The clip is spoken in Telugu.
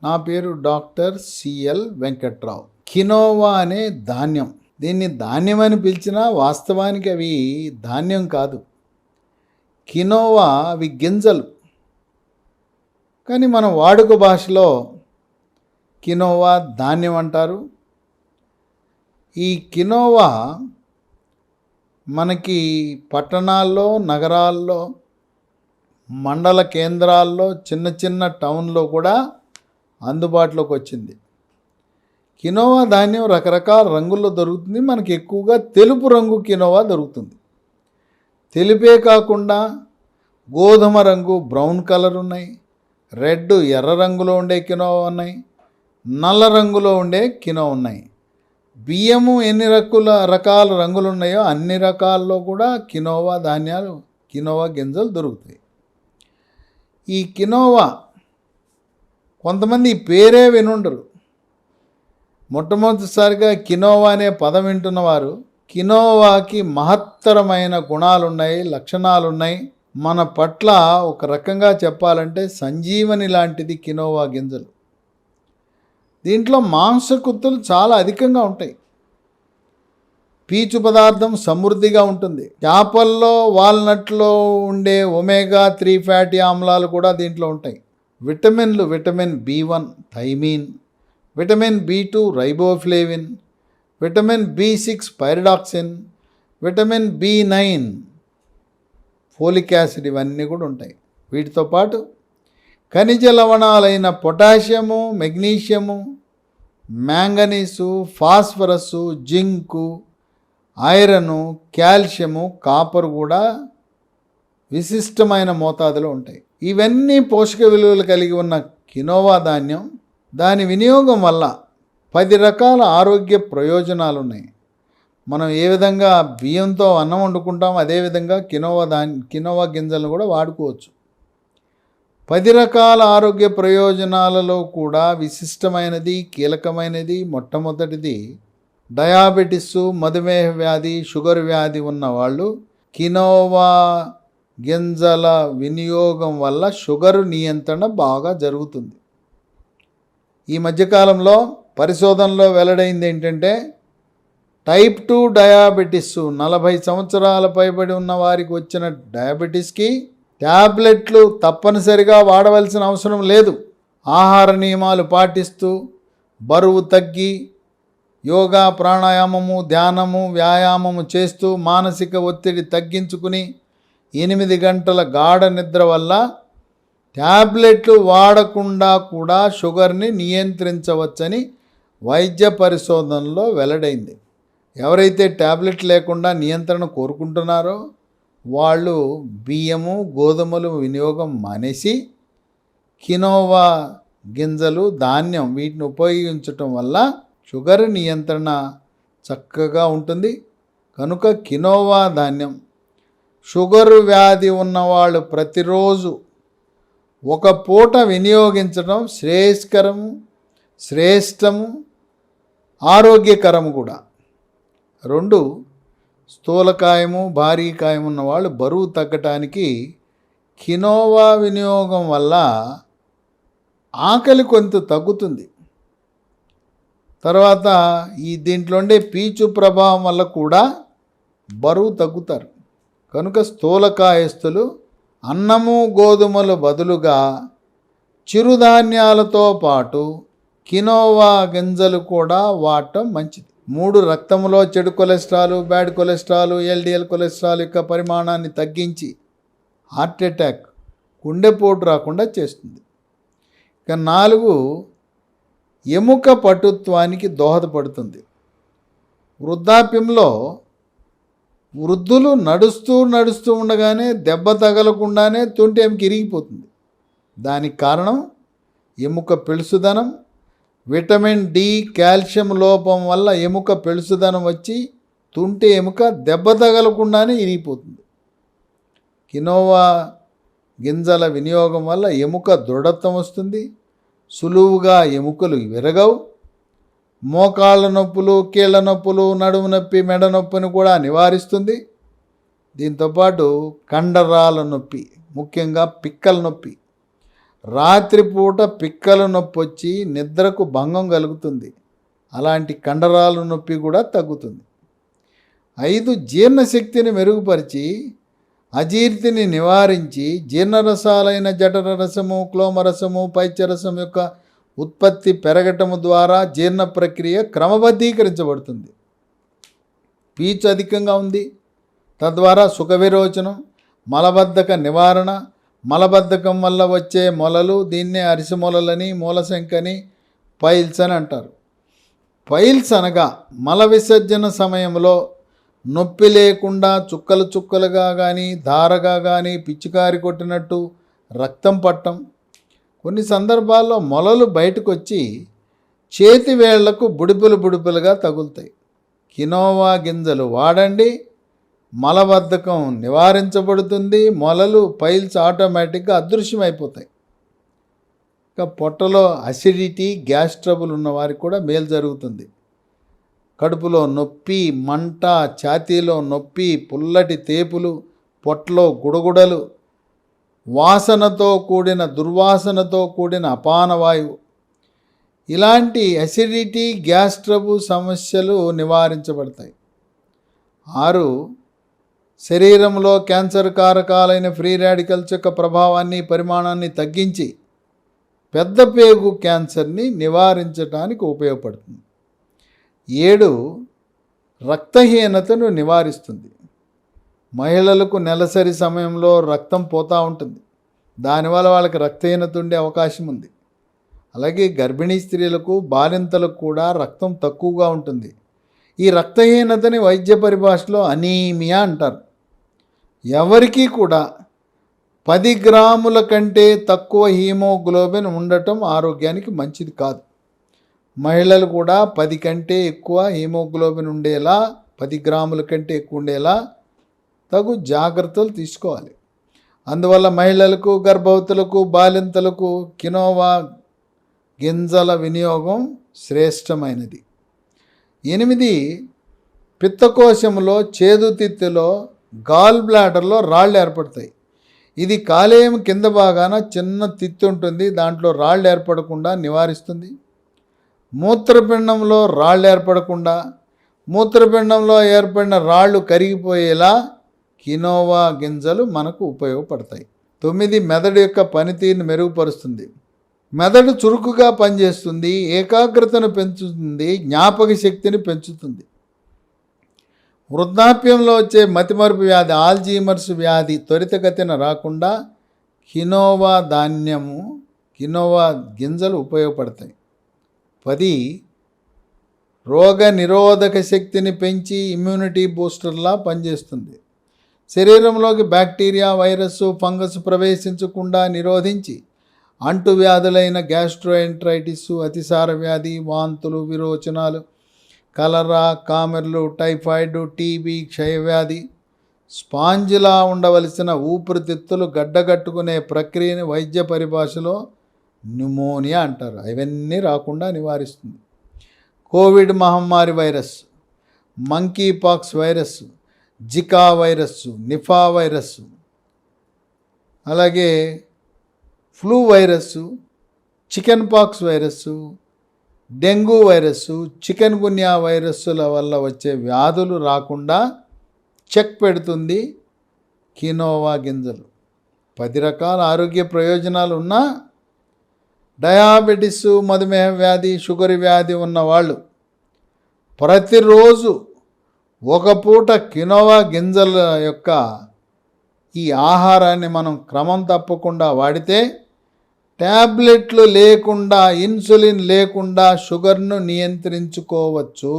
నా పేరు డాక్టర్ సిఎల్ వెంకట్రావు. కినోవా అనే ధాన్యం, దీన్ని ధాన్యం అని పిలిచినా వాస్తవానికి అవి ధాన్యం కాదు. కినోవా అవి గింజలు, కానీ మన వాడుక భాషలో కినోవా ధాన్యం అంటారు. ఈ కినోవా మనకి పట్టణాల్లో, నగరాల్లో, మండల కేంద్రాల్లో, చిన్న చిన్న టౌన్లో కూడా అందుబాటులోకి వచ్చింది. కినోవా ధాన్యం రకరకాల రంగుల్లో దొరుకుతుంది. మనకి ఎక్కువగా తెలుపు రంగు కినోవా దొరుకుతుంది. తెలుపే కాకుండా గోధుమ రంగు, బ్రౌన్ కలర్ ఉన్నాయి, రెడ్ ఎర్ర రంగులో ఉండే కినోవా ఉన్నాయి, నల్ల రంగులో ఉండే కినోవా ఉన్నాయి. బియ్యము ఎన్ని రకాల రంగులు ఉన్నాయో అన్ని రకాల్లో కూడా కినోవా ధాన్యాలు, కినోవా గింజలు దొరుకుతాయి. ఈ కినోవా కొంతమంది ఈ పేరే వినుండరు. మొట్టమొదటిసారిగా కినోవా అనే పదం వింటున్నవారు, కినోవాకి మహత్తరమైన గుణాలున్నాయి, లక్షణాలున్నాయి. మన పట్ల ఒక రకంగా చెప్పాలంటే సంజీవని లాంటిది కినోవా గింజలు. దీంట్లో మాంసకృత్తులు చాలా అధికంగా ఉంటాయి. పీచు పదార్థం సమృద్ధిగా ఉంటుంది. చేపల్లో, వాల్నట్లో ఉండే ఒమేగా 3 ఫ్యాటీ ఆమ్లాలు కూడా దీంట్లో ఉంటాయి. విటమిన్లు, vitamin B1 thiamine, vitamin B2 riboflavin, vitamin B6 pyridoxine, vitamin B9 folic acid, ఇవన్నీ కూడా ఉంటాయి. వీటితో పాటు ఖనిజ లవణాలైన potassium, magnesium, manganese, phosphorus, zinc, iron, calcium, copper కూడా విశిష్టమైన మోతాదులో ఉంటాయి. ఇవన్నీ పోషక విలువలు కలిగి ఉన్న కినోవా ధాన్యం, దాని వినియోగం వల్ల 10 రకాల ఆరోగ్య ప్రయోజనాలు ఉన్నాయి. మనం ఏ విధంగా బియ్యంతో అన్నం వండుకుంటాం, అదేవిధంగా కినోవా గింజలను కూడా వాడుకోవచ్చు. 10 రకాల ఆరోగ్య ప్రయోజనాలలో కూడా విశిష్టమైనది, కీలకమైనది, మొట్టమొదటిది డయాబెటిస్, మధుమేహ వ్యాధి, షుగర్ వ్యాధి ఉన్నవాళ్ళు కినోవా గింజల వినియోగం వల్ల షుగరు నియంత్రణ బాగా జరుగుతుంది. ఈ మధ్యకాలంలో పరిశోధనలో వెల్లడైంది ఏంటంటే, టైప్ 2 డయాబెటిస్, 40 సంవత్సరాల పైబడి ఉన్న వారికి వచ్చిన డయాబెటీస్కి ట్యాబ్లెట్లు తప్పనిసరిగా వాడవలసిన అవసరం లేదు. ఆహార నియమాలు పాటిస్తూ, బరువు తగ్గి, యోగా, ప్రాణాయామము, ధ్యానము, వ్యాయామము చేస్తూ, మానసిక ఒత్తిడి తగ్గించుకుని 8 గంటల గాఢ నిద్ర వల్ల ట్యాబ్లెట్లు వాడకుండా కూడా షుగర్ని నియంత్రించవచ్చని వైద్య పరిశోధనలో వెల్లడైంది. ఎవరైతే ట్యాబ్లెట్ లేకుండా నియంత్రణ కోరుకుంటున్నారో వాళ్ళు బియ్యము, గోధుమలు వినియోగం మానేసి కినోవా గింజలు, ధాన్యం, వీటిని ఉపయోగించటం వల్ల షుగర్ నియంత్రణ చక్కగా ఉంటుంది. కనుక కినోవా ధాన్యం, షుగర్ వ్యాధి ఉన్నవాళ్ళు ప్రతిరోజు ఒక పూట వినియోగించడం శ్రేయస్కరము, శ్రేష్టము, ఆరోగ్యకరము కూడా. 2, స్థూలకాయము, భారీకాయం ఉన్నవాళ్ళు బరువు తగ్గటానికి కినోవా వినియోగం వల్ల ఆకలి కొంత తగ్గుతుంది. తర్వాత దీంట్లో ఉండే పీచు ప్రభావం వల్ల కూడా బరువు తగ్గుతారు. కనుక స్థూలకాయస్తులు అన్నము, గోధుమలు బదులుగా చిరుధాన్యాలతో పాటు కినోవా గింజలు కూడా వాడటం మంచిది. 3 రక్తంలో చెడు cholesterol, bad cholesterol, LDL cholesterol యొక్క పరిమాణాన్ని తగ్గించి హార్ట్ అటాక్, గుండెపోటు రాకుండా చేస్తుంది. ఇక 4, ఎముక పటుత్వానికి దోహదపడుతుంది. వృద్ధాప్యంలో వృద్ధులు నడుస్తూ ఉండగానే దెబ్బ తగలకుండానే తుంటి ఎముక ఇరిగిపోతుంది. దానికి కారణం ఎముక పెళుసుదనం, విటమిన్ D, కాల్షియం లోపం వల్ల ఎముక పెళుసుదనం వచ్చి తుంటి ఎముక దెబ్బ తగలకుండానే ఇరిగిపోతుంది. కినోవా గింజల వినియోగం వల్ల ఎముక దృఢత్వం వస్తుంది, సులువుగా ఎముకలు విరగవు, మోకాళ్ళ నొప్పులు, కీళ్ళ నొప్పులు, నడుము నొప్పి, మెడ నొప్పిని కూడా నివారిస్తుంది. దీంతోపాటు కండరాల నొప్పి, ముఖ్యంగా పిక్కల నొప్పి, రాత్రిపూట పిక్కల నొప్పి వచ్చి నిద్రకు భంగం కలుగుతుంది. అలాంటి కండరాల నొప్పి కూడా తగ్గుతుంది. 5 జీర్ణశక్తిని మెరుగుపరిచి అజీర్తిని నివారించి జీర్ణరసాలైన జఠర రసము, క్లోమరసము, పైత్యరసం యొక్క ఉత్పత్తి పెరగటము ద్వారా జీర్ణ ప్రక్రియ క్రమబద్ధీకరించబడుతుంది. పీచు అధికంగా ఉంది, తద్వారా సుఖ విరోచనం, మలబద్ధక నివారణ, మలబద్ధకం వల్ల వచ్చే మొలలు, దీన్నే అరిసి మొలలని, మూలశంకని, పైల్స్ అని అంటారు. పైల్స్ అనగా మల విసర్జన సమయంలో నొప్పి లేకుండా చుక్కలు చుక్కలుగా కానీ, ధారగా కానీ, పిచ్చికారి కొట్టినట్టు రక్తం పట్టం. కొన్ని సందర్భాల్లో మొలలు బయటకు వచ్చి చేతి వేళ్లకు బుడిపులుగా తగులుతాయి. కినోవా గింజలు వాడండి, మలబద్ధకం నివారించబడుతుంది. మొలలు, పైల్స్ ఆటోమేటిక్గా అదృశ్యమైపోతాయి. ఇంకా పొట్టలో అసిడిటీ, గ్యాస్ ట్రబుల్ ఉన్న వారికి కూడా మేలు జరుగుతుంది. కడుపులో నొప్పి, మంట, ఛాతీలో నొప్పి, పుల్లటి తేపులు, పొట్టలో గుడగుడలు, వాసనతో కూడిన దుర్వాసనతో కూడిన అపానవాయువు, ఇలాంటి అసిడిటీ, గ్యాస్ ట్రబుల్ సమస్యలు నివారించబడతాయి. 6 శరీరంలో క్యాన్సర్ కారకాలైన ఫ్రీ రాడికల్స్ యొక్క ప్రభావాన్ని, పరిమాణాన్ని తగ్గించి పెద్ద పేగు క్యాన్సర్ని నివారించడానికి ఉపయోగపడుతుంది. 7 రక్తహీనతను నివారిస్తుంది. మహిళలకు నెలసరి సమయంలో రక్తం పోతూ ఉంటుంది. దానివల్ల వాళ్ళకి రక్తహీనత ఉండే అవకాశం ఉంది. అలాగే గర్భిణీ స్త్రీలకు, బాలింతలకు కూడా రక్తం తక్కువగా ఉంటుంది. ఈ రక్తహీనతని వైద్య పరిభాషలో అనీమియా అంటారు. ఎవరికీ కూడా 10 గ్రాముల కంటే తక్కువ హీమోగ్లోబిన్ ఉండటం ఆరోగ్యానికి మంచిది కాదు. మహిళలు కూడా 10 కంటే ఎక్కువ హీమోగ్లోబిన్ ఉండేలా, 10 గ్రాముల కంటే ఎక్కువ ఉండేలా తగు జాగ్రత్తలు తీసుకోవాలి. అందువల్ల మహిళలకు, గర్భవతులకు, బాలింతలకు కినోవా గింజల వినియోగం శ్రేష్టమైనది. 8 పిత్తకోశంలో, చేదుతిత్తులో, గాల్ బ్లాడర్లో రాళ్ళు ఏర్పడతాయి. ఇది కాలేయం కింద భాగాన చిన్న తిత్తి ఉంటుంది, దాంట్లో రాళ్ళు ఏర్పడకుండా నివారిస్తుంది. మూత్రపిండంలో రాళ్ళు ఏర్పడకుండా, మూత్రపిండంలో ఏర్పడిన రాళ్ళు కరిగిపోయేలా కినోవా గింజలు మనకు ఉపయోగపడతాయి. 9 మెదడు యొక్క పనితీరుని మెరుగుపరుస్తుంది. మెదడు చురుకుగా పనిచేస్తుంది, ఏకాగ్రతను పెంచుతుంది, జ్ఞాపక శక్తిని పెంచుతుంది. వృద్ధాప్యంలో వచ్చే మతిమరుపు వ్యాధి, ఆల్జీమర్స్ వ్యాధి త్వరితగతిన రాకుండా కినోవా గింజలు ఉపయోగపడతాయి. 10 రోగ నిరోధక శక్తిని పెంచి ఇమ్యూనిటీ బూస్టర్లా పనిచేస్తుంది. శరీరంలోకి బ్యాక్టీరియా, వైరస్, ఫంగస్ ప్రవేశించకుండా నిరోధించి అంటువ్యాధులైన గ్యాస్ట్రోఎంట్రైటిస్, అతిసార వ్యాధి, వాంతులు, విరోచనాలు, కలరా, కామెర్లు, టైఫాయిడ్, టీబీ, క్షయవ్యాధి, స్పాంజిలా ఉండవలసిన ఊపిరితిత్తులు గడ్డగట్టుకునే ప్రక్రియని వైద్య పరిభాషలో న్యూమోనియా అంటారు. అవన్నీ రాకుండా నివారిస్తుంది. కోవిడ్ మహమ్మారి virus, monkey pox virus, Zika virus, Nipah virus, అలాగే flu virus, chicken pox virus, dengue virus, chikungunya వైరస్ల వల్ల వచ్చే వ్యాధులు రాకుండా చెక్ పెడుతుంది కినోవా గింజలు. 10 రకాల ఆరోగ్య ప్రయోజనాలు ఉన్నా డయాబెటిస్, మధుమేహ వ్యాధి, షుగర్ వ్యాధి ఉన్నవాళ్ళు ప్రతిరోజు ఒక పూట కినోవా గింజల యొక్క ఈ ఆహారాన్ని మనం క్రమం తప్పకుండా వాడితే ట్యాబ్లెట్లు లేకుండా, ఇన్సులిన్ లేకుండా షుగర్ను నియంత్రించుకోవచ్చు.